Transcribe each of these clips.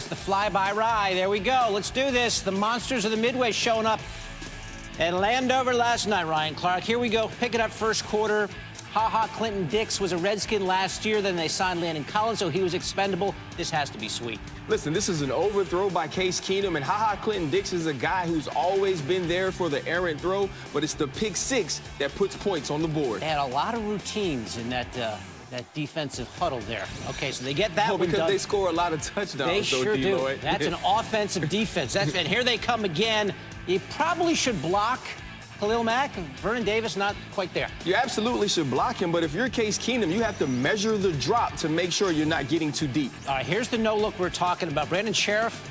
the fly-by-rye. There we go. Let's do this. The monsters of the Midway showing up at Landover last night, Ryan Clark. Here we go. Pick it up first quarter. Clinton Dix was a Redskin last year. Then they signed Landon Collins, so he was expendable. This has to be sweet. Listen, this is an overthrow by Case Keenum, and Clinton Dix is a guy who's always been there for the errant throw, but it's the pick six that puts points on the board. They had a lot of routines in that defensive huddle there. Okay, so they get that one because done. they score a lot of touchdowns. They sure do. Lloyd. That's an offensive defense. And here they come again. You probably should block Khalil Mack. Vernon Davis not quite there. You absolutely should block him, but if you're Case Keenum, you have to measure the drop to make sure you're not getting too deep. All right, here's the no-look we're talking about. Brandon Sheriff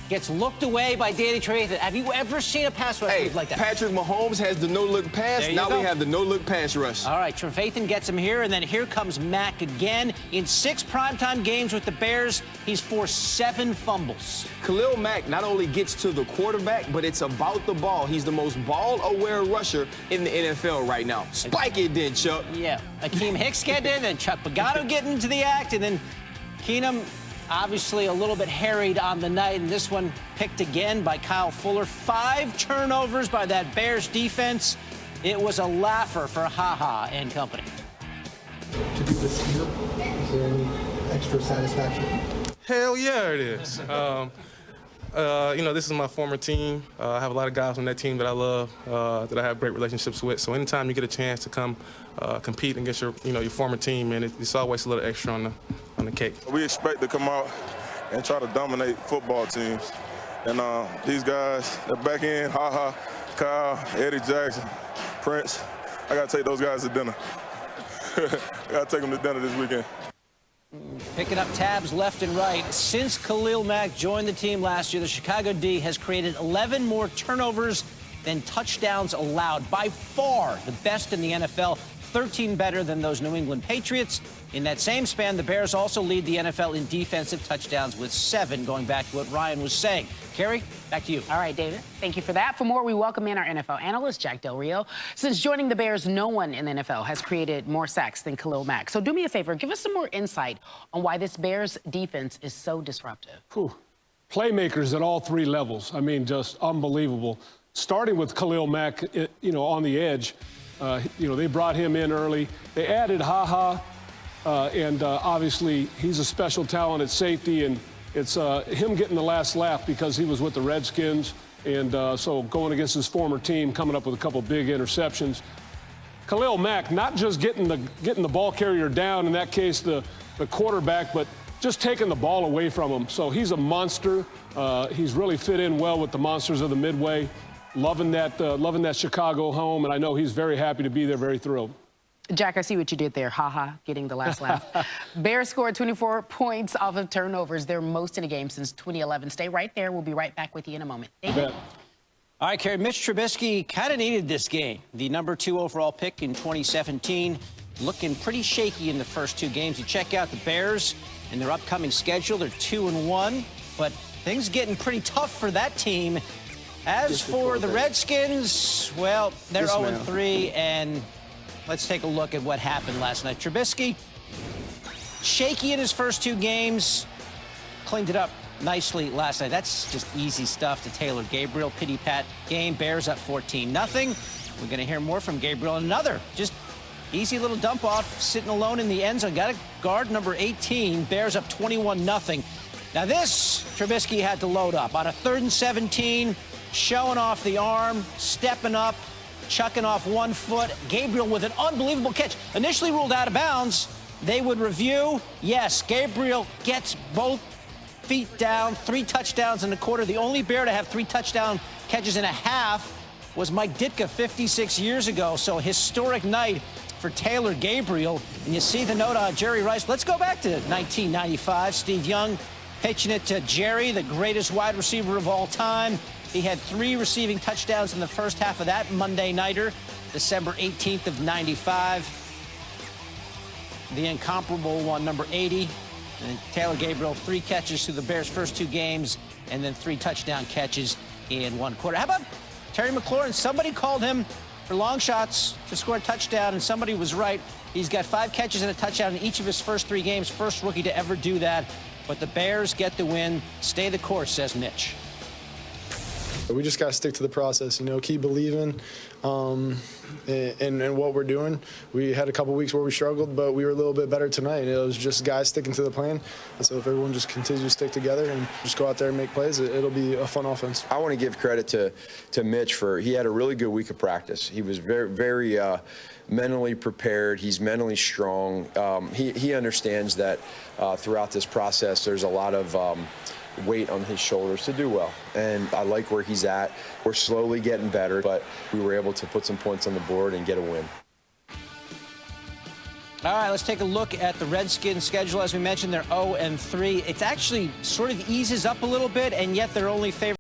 gets looked away by Danny Trevathan. Have you ever seen a pass rush move like that? Patrick Mahomes has the no-look pass. Now we have the no-look pass rush. All right, Trevathan gets him here, and then here comes Mack again. In 6 primetime games with the Bears, he's forced 7 fumbles. Khalil Mack not only gets to the quarterback, but it's about the ball. He's the most ball-aware rusher in the NFL right now. Spike it then, Chuck. Yeah, Akeem Hicks getting in, and Chuck Pagano getting into the act, and then Keenum obviously a little bit harried on the night, and this one picked again by Kyle Fuller. 5 turnovers by that Bears defense. It was a laugher for and company. To do this here, is there any extra satisfaction? Hell yeah, it is. This is my former team. I have a lot of guys on that team that I love, that I have great relationships with. So anytime you get a chance to come compete against your former team, and it's always a little extra on the cake. We expect to come out and try to dominate football teams. And these guys, they're back in, Kyle, Eddie Jackson, Prince. I got to take those guys to dinner. I got to take them to dinner this weekend. Picking up tabs left and right. Since Khalil Mack joined the team last year, the Chicago D has created 11 more turnovers than touchdowns allowed. By far the best in the NFL, 13 better than those New England Patriots. In that same span, the Bears also lead the NFL in defensive touchdowns with 7, going back to what Ryan was saying. Carrie, back to you. All right, David. Thank you for that. For more, we welcome in our NFL analyst, Jack Del Rio. Since joining the Bears, no one in the NFL has created more sacks than Khalil Mack. So do me a favor, give us some more insight on why this Bears defense is so disruptive. Playmakers at all 3 levels. I mean, just unbelievable. Starting with Khalil Mack, on the edge. They brought him in early. They added and obviously he's a special talent at safety, and it's him getting the last laugh because he was with the Redskins, and so going against his former team, coming up with a couple big interceptions. Khalil Mack not just getting the ball carrier down, in that case the quarterback, but just taking the ball away from him. So he's a monster. He's really fit in well with the monsters of the Midway. Loving that Chicago home, and I know he's very happy to be there, very thrilled. Jack, I see what you did there. Getting the last laugh. Bears scored 24 points off of turnovers, their most in a game since 2011. Stay right there. We'll be right back with you in a moment. David? All right, Carrie, Mitch Trubisky kind of needed this game. The number 2 overall pick in 2017, looking pretty shaky in the first 2 games. You check out the Bears and their upcoming schedule. They're 2-1, but things getting pretty tough for that team. As for the Redskins, well, they're 0-3, and let's take a look at what happened last night. Trubisky, shaky in his first 2 games, cleaned it up nicely last night. That's just easy stuff to Taylor Gabriel. Pity-pat game, Bears up 14-0. We're going to hear more from Gabriel. Another just easy little dump-off, sitting alone in the end zone. Got a guard, number 18, Bears up 21-0. Now this, Trubisky had to load up. On a 3rd and 17, showing off the arm, stepping up, chucking off 1 foot. Gabriel with an unbelievable catch. Initially ruled out of bounds. They would review. Yes, Gabriel gets both feet down. 3 touchdowns in the quarter. The only Bear to have 3 touchdown catches in a half was Mike Ditka 56 years ago. So historic night for Taylor Gabriel. And you see the note on Jerry Rice. Let's go back to 1995. Steve Young pitching it to Jerry, the greatest wide receiver of all time. He had 3 receiving touchdowns in the first half of that Monday nighter, December 18th of 95. The incomparable one, number 80. And Taylor Gabriel, 3 catches through the Bears' first 2 games, and then 3 touchdown catches in 1 quarter. How about Terry McLaurin? Somebody called him for long shots to score a touchdown, and somebody was right. He's got 5 catches and a touchdown in each of his first 3 games. First rookie to ever do that. but the Bears get the win. Stay the course, says Mitch. We just got to stick to the process, keep believing in what we're doing. We had a couple weeks where we struggled, but we were a little bit better tonight. It was just guys sticking to the plan. And so if everyone just continues to stick together and just go out there and make plays, it'll be a fun offense. I want to give credit to Mitch he had a really good week of practice. He was very mentally prepared. He's mentally strong. He understands that throughout this process there's a lot of weight on his shoulders to do well, and I like where he's at. We're slowly getting better, but we were able to put some points on the board and get a win. All right, let's take a look at the Redskins schedule. As we mentioned, they're 0-3. It actually sort of eases up a little bit, and yet they're only favored